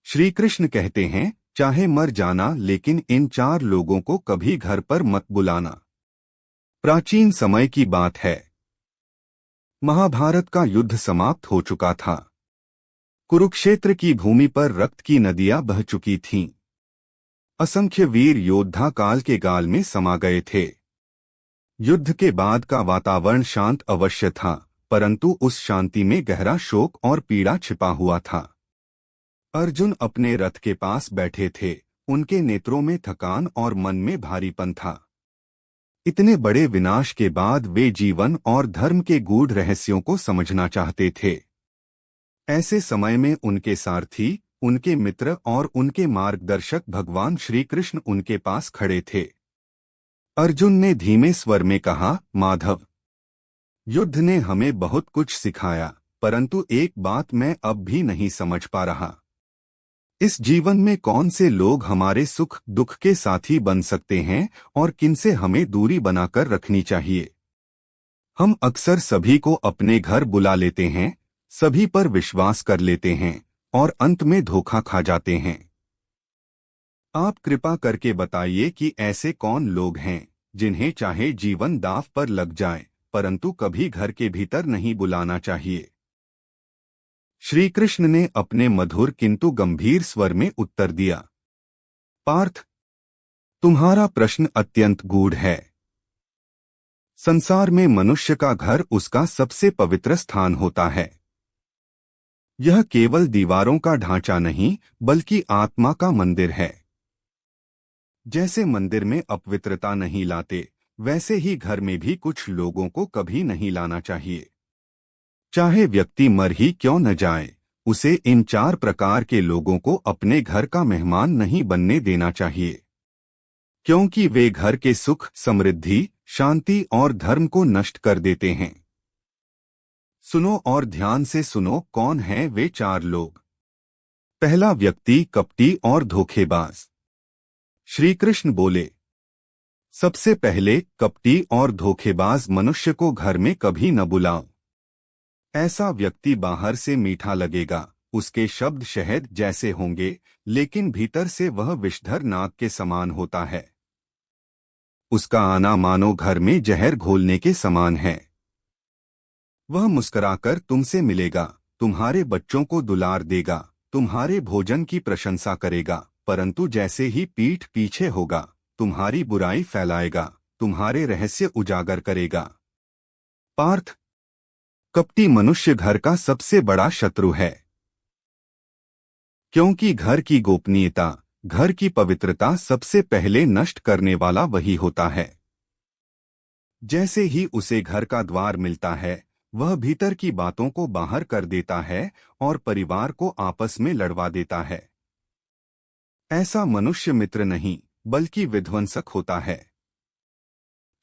श्री कृष्ण कहते हैं, चाहे मर जाना लेकिन इन 4 लोगों को कभी घर पर मत बुलाना। प्राचीन समय की बात है। महाभारत का युद्ध समाप्त हो चुका था। कुरुक्षेत्र की भूमि पर रक्त की नदियां बह चुकी थीं। असंख्य वीर योद्धा काल के गाल में समा गए थे। युद्ध के बाद का वातावरण शांत अवश्य था, परंतु उस शांति में गहरा शोक और पीड़ा छिपा हुआ था। अर्जुन अपने रथ के पास बैठे थे। उनके नेत्रों में थकान और मन में भारीपन था। इतने बड़े विनाश के बाद वे जीवन और धर्म के गूढ़ रहस्यों को समझना चाहते थे। ऐसे समय में उनके सारथी, उनके मित्र और उनके मार्गदर्शक भगवान श्री कृष्ण उनके पास खड़े थे। अर्जुन ने धीमे स्वर में कहा, माधव, युद्ध ने हमें बहुत कुछ सिखाया, परंतु एक बात मैं अब भी नहीं समझ पा रहा। इस जीवन में कौन से लोग हमारे सुख दुख के साथी बन सकते हैं और किनसे हमें दूरी बनाकर रखनी चाहिए। हम अक्सर सभी को अपने घर बुला लेते हैं, सभी पर विश्वास कर लेते हैं और अंत में धोखा खा जाते हैं। आप कृपा करके बताइए कि ऐसे कौन लोग हैं जिन्हें चाहे जीवन दांव पर लग जाए, परंतु कभी घर के भीतर नहीं बुलाना चाहिए। श्री कृष्ण ने अपने मधुर किंतु गंभीर स्वर में उत्तर दिया, पार्थ, तुम्हारा प्रश्न अत्यंत गूढ़ है। संसार में मनुष्य का घर उसका सबसे पवित्र स्थान होता है। यह केवल दीवारों का ढांचा नहीं, बल्कि आत्मा का मंदिर है। जैसे मंदिर में अपवित्रता नहीं लाते, वैसे ही घर में भी कुछ लोगों को कभी नहीं लाना चाहिए। चाहे व्यक्ति मर ही क्यों न जाए, उसे इन 4 प्रकार के लोगों को अपने घर का मेहमान नहीं बनने देना चाहिए, क्योंकि वे घर के सुख, समृद्धि, शांति और धर्म को नष्ट कर देते हैं। सुनो और ध्यान से सुनो, कौन हैं वे 4 लोग। पहला व्यक्ति कपटी और धोखेबाज। श्री कृष्ण बोले, सबसे पहले कपटी और धोखेबाज मनुष्य को घर में कभी न बुलाओ। ऐसा व्यक्ति बाहर से मीठा लगेगा, उसके शब्द शहद जैसे होंगे, लेकिन भीतर से वह विषधर नाग के समान होता है। उसका आना मानो घर में जहर घोलने के समान है। वह मुस्कुराकर तुमसे मिलेगा, तुम्हारे बच्चों को दुलार देगा, तुम्हारे भोजन की प्रशंसा करेगा, परंतु जैसे ही पीठ पीछे होगा, तुम्हारी बुराई फैलाएगा, तुम्हारे रहस्य उजागर करेगा। पार्थ, कपटी मनुष्य घर का सबसे बड़ा शत्रु है, क्योंकि घर की गोपनीयता, घर की पवित्रता सबसे पहले नष्ट करने वाला वही होता है। जैसे ही उसे घर का द्वार मिलता है, वह भीतर की बातों को बाहर कर देता है और परिवार को आपस में लड़वा देता है। ऐसा मनुष्य मित्र नहीं, बल्कि विध्वंसक होता है।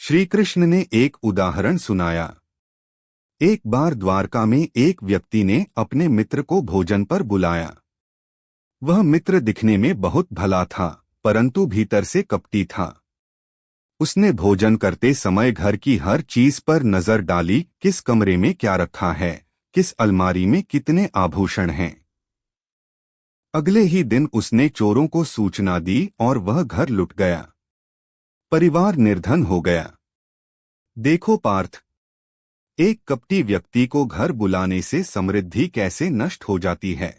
श्री कृष्ण ने एक उदाहरण सुनाया। एक बार द्वारका में एक व्यक्ति ने अपने मित्र को भोजन पर बुलाया। वह मित्र दिखने में बहुत भला था, परंतु भीतर से कपटी था। उसने भोजन करते समय घर की हर चीज पर नजर डाली, किस कमरे में क्या रखा है, किस अलमारी में कितने आभूषण हैं। अगले ही दिन उसने चोरों को सूचना दी और वह घर लुट गया। परिवार निर्धन हो गया। देखो पार्थ, एक कपटी व्यक्ति को घर बुलाने से समृद्धि कैसे नष्ट हो जाती है।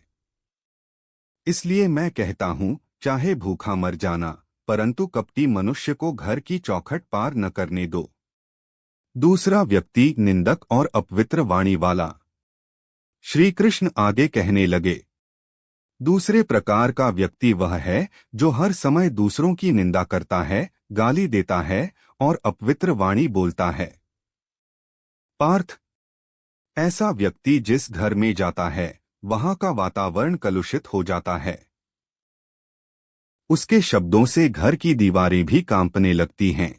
इसलिए मैं कहता हूं, चाहे भूखा मर जाना, परंतु कपटी मनुष्य को घर की चौखट पार न करने दो। दूसरा व्यक्ति निंदक और अपवित्र वाणी वाला। श्री कृष्ण आगे कहने लगे, दूसरे प्रकार का व्यक्ति वह है जो हर समय दूसरों की निंदा करता है, गाली देता है और अपवित्र वाणी बोलता है। पार्थ, ऐसा व्यक्ति जिस घर में जाता है, वहां का वातावरण कलुषित हो जाता है। उसके शब्दों से घर की दीवारें भी कांपने लगती हैं।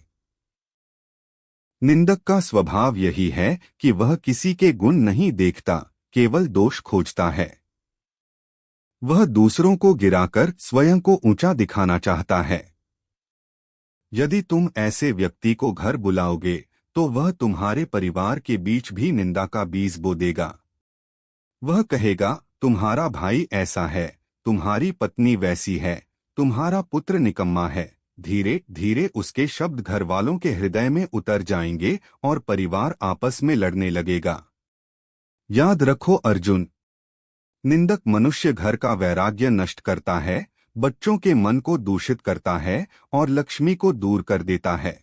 निंदक का स्वभाव यही है कि वह किसी के गुण नहीं देखता, केवल दोष खोजता है। वह दूसरों को गिराकर स्वयं को ऊंचा दिखाना चाहता है। यदि तुम ऐसे व्यक्ति को घर बुलाओगे, तो वह तुम्हारे परिवार के बीच भी निंदा का बीज बो देगा। वह कहेगा, तुम्हारा भाई ऐसा है, तुम्हारी पत्नी वैसी है, तुम्हारा पुत्र निकम्मा है, धीरे धीरे उसके शब्द घर वालों के हृदय में उतर जाएंगे और परिवार आपस में लड़ने लगेगा। याद रखो अर्जुन, निंदक मनुष्य घर का वैराग्य नष्ट करता है, बच्चों के मन को दूषित करता है और लक्ष्मी को दूर कर देता है।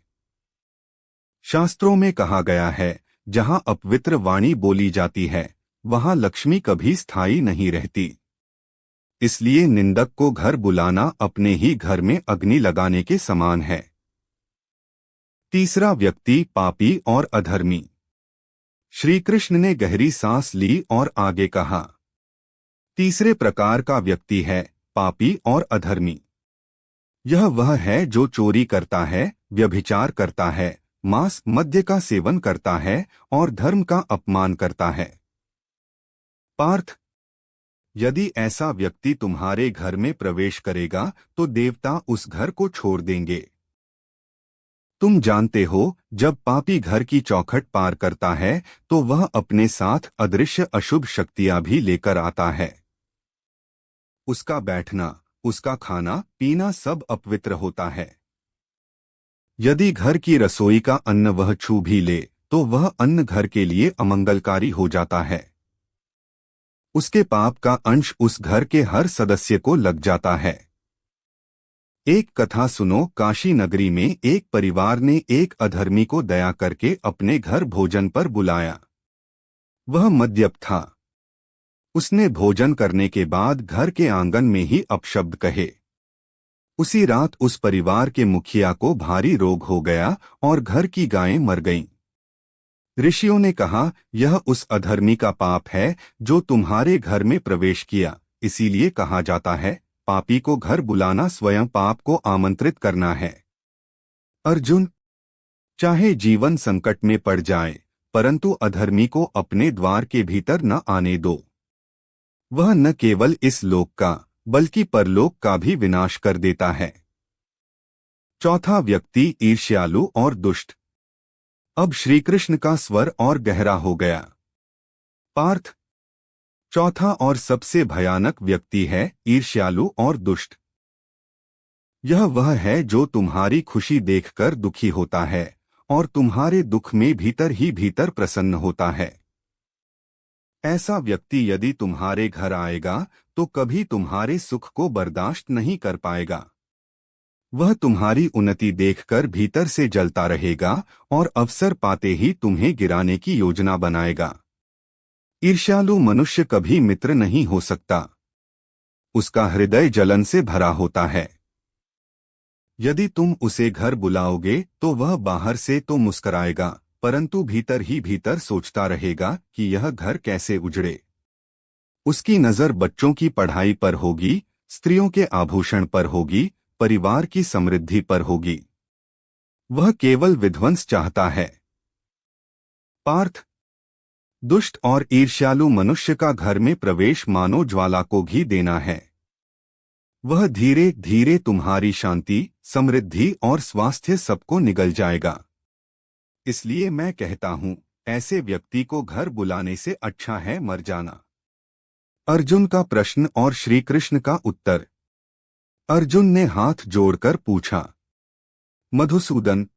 शास्त्रों में कहा गया है, जहां अपवित्र वाणी बोली जाती है, वहां लक्ष्मी कभी स्थायी नहीं रहती। इसलिए निंदक को घर बुलाना अपने ही घर में अग्नि लगाने के समान है। तीसरा व्यक्ति पापी और अधर्मी। श्री कृष्ण ने गहरी सांस ली और आगे कहा, तीसरे प्रकार का व्यक्ति है पापी और अधर्मी। यह वह है जो चोरी करता है, व्यभिचार करता है, मांस मद्य का सेवन करता है और धर्म का अपमान करता है। पार्थ, यदि ऐसा व्यक्ति तुम्हारे घर में प्रवेश करेगा तो देवता उस घर को छोड़ देंगे। तुम जानते हो, जब पापी घर की चौखट पार करता है तो वह अपने साथ अदृश्य अशुभ शक्तियां भी लेकर आता है। उसका बैठना, उसका खाना पीना सब अपवित्र होता है। यदि घर की रसोई का अन्न वह छू भी ले तो वह अन्न घर के लिए अमंगलकारी हो जाता है। उसके पाप का अंश उस घर के हर सदस्य को लग जाता है। एक कथा सुनो, काशी नगरी में एक परिवार ने एक अधर्मी को दया करके अपने घर भोजन पर बुलाया। वह मद्यप था। उसने भोजन करने के बाद घर के आंगन में ही अपशब्द कहे। उसी रात उस परिवार के मुखिया को भारी रोग हो गया और घर की गायें मर गईं। ऋषियों ने कहा, यह उस अधर्मी का पाप है जो तुम्हारे घर में प्रवेश किया। इसीलिए कहा जाता है, पापी को घर बुलाना स्वयं पाप को आमंत्रित करना है। अर्जुन, चाहे जीवन संकट में पड़ जाए, परंतु अधर्मी को अपने द्वार के भीतर न आने दो। वह न केवल इस लोक का बल्कि परलोक का भी विनाश कर देता है। चौथा व्यक्ति ईर्ष्यालु और दुष्ट। अब श्री कृष्ण का स्वर और गहरा हो गया। पार्थ, चौथा और सबसे भयानक व्यक्ति है ईर्ष्यालु और दुष्ट। यह वह है जो तुम्हारी खुशी देखकर दुखी होता है और तुम्हारे दुख में भीतर ही भीतर प्रसन्न होता है। ऐसा व्यक्ति यदि तुम्हारे घर आएगा तो कभी तुम्हारे सुख को बर्दाश्त नहीं कर पाएगा। वह तुम्हारी उन्नति देखकर भीतर से जलता रहेगा और अवसर पाते ही तुम्हें गिराने की योजना बनाएगा। ईर्ष्यालु मनुष्य कभी मित्र नहीं हो सकता। उसका हृदय जलन से भरा होता है। यदि तुम उसे घर बुलाओगे तो वह बाहर से तो मुस्कराएगा, परंतु भीतर ही भीतर सोचता रहेगा कि यह घर कैसे उजड़े। उसकी नजर बच्चों की पढ़ाई पर होगी, स्त्रियों के आभूषण पर होगी, परिवार की समृद्धि पर होगी। वह केवल विध्वंस चाहता है। पार्थ, दुष्ट और ईर्ष्यालु मनुष्य का घर में प्रवेश मानो ज्वाला को घी देना है। वह धीरे धीरे तुम्हारी शांति, समृद्धि और स्वास्थ्य सबको निगल जाएगा। इसलिए मैं कहता हूं, ऐसे व्यक्ति को घर बुलाने से अच्छा है मर जाना। अर्जुन का प्रश्न और श्री कृष्ण का उत्तर। अर्जुन ने हाथ जोड़कर पूछा, मधुसूदन,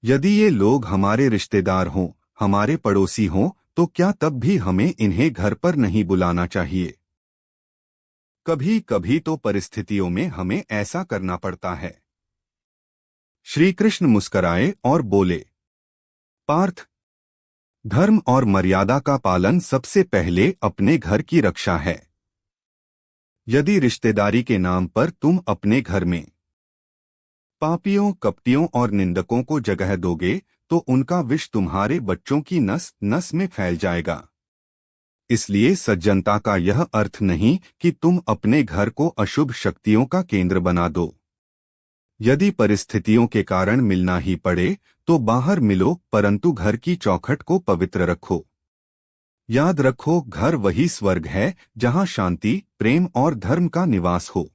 यदि ये लोग हमारे रिश्तेदार हों, हमारे पड़ोसी हों, तो क्या तब भी हमें इन्हें घर पर नहीं बुलाना चाहिए? कभी कभी तो परिस्थितियों में हमें ऐसा करना पड़ता है। श्री कृष्ण मुस्कराए और बोले, पार्थ, धर्म और मर्यादा का पालन सबसे पहले अपने घर की रक्षा है। यदि रिश्तेदारी के नाम पर तुम अपने घर में पापियों, कपटियों और निंदकों को जगह दोगे तो उनका विष तुम्हारे बच्चों की नस नस में फैल जाएगा। इसलिए सज्जनता का यह अर्थ नहीं कि तुम अपने घर को अशुभ शक्तियों का केंद्र बना दो। यदि परिस्थितियों के कारण मिलना ही पड़े तो बाहर मिलो, परंतु घर की चौखट को पवित्र रखो। याद रखो, घर वही स्वर्ग है जहां शांति, प्रेम और धर्म का निवास हो।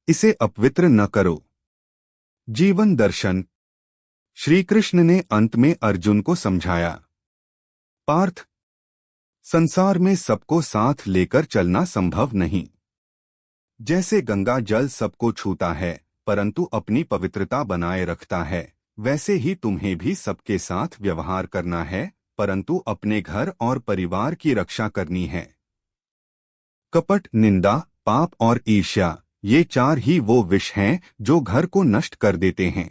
इसे अपवित्र न करो। जीवन दर्शन। श्री कृष्ण ने अंत में अर्जुन को समझाया, पार्थ, संसार में सबको साथ लेकर चलना संभव नहीं। जैसे गंगा जल सबको छूता है परंतु अपनी पवित्रता बनाए रखता है, वैसे ही तुम्हें भी सबके साथ व्यवहार करना है परंतु अपने घर और परिवार की रक्षा करनी है। कपट, निंदा, पाप और ईर्ष्या, ये चार ही वो विष हैं जो घर को नष्ट कर देते हैं।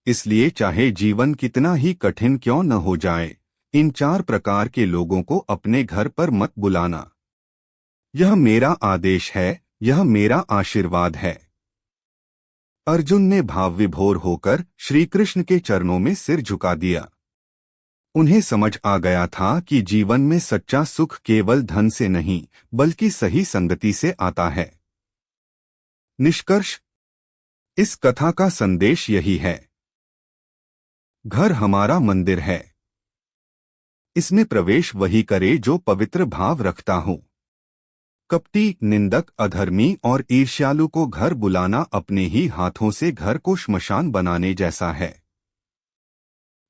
इसलिए चाहे जीवन कितना ही कठिन क्यों न हो जाए, इन चार प्रकार के लोगों को अपने घर पर मत बुलाना। यह मेरा आदेश है, यह मेरा आशीर्वाद है। अर्जुन ने भाव विभोर होकर श्री कृष्ण के चरणों में सिर झुका दिया। उन्हें समझ आ गया था कि जीवन में सच्चा सुख केवल धन से नहीं बल्कि सही संगति से आता है। निष्कर्ष, इस कथा का संदेश यही है, घर हमारा मंदिर है। इसमें प्रवेश वही करे जो पवित्र भाव रखता हो। कपटी, निंदक, अधर्मी और ईर्ष्यालु को घर बुलाना अपने ही हाथों से घर को श्मशान बनाने जैसा है।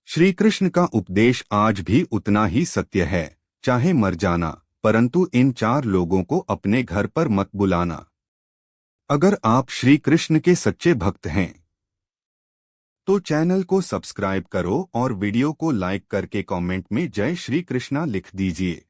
श्री कृष्ण का उपदेश आज भी उतना ही सत्य है, चाहे मर जाना परंतु इन चार लोगों को अपने घर पर मत बुलाना। अगर आप श्री कृष्ण के सच्चे भक्त हैं तो चैनल को सब्सक्राइब करो और वीडियो को लाइक करके कमेंट में जय श्री कृष्णा लिख दीजिए।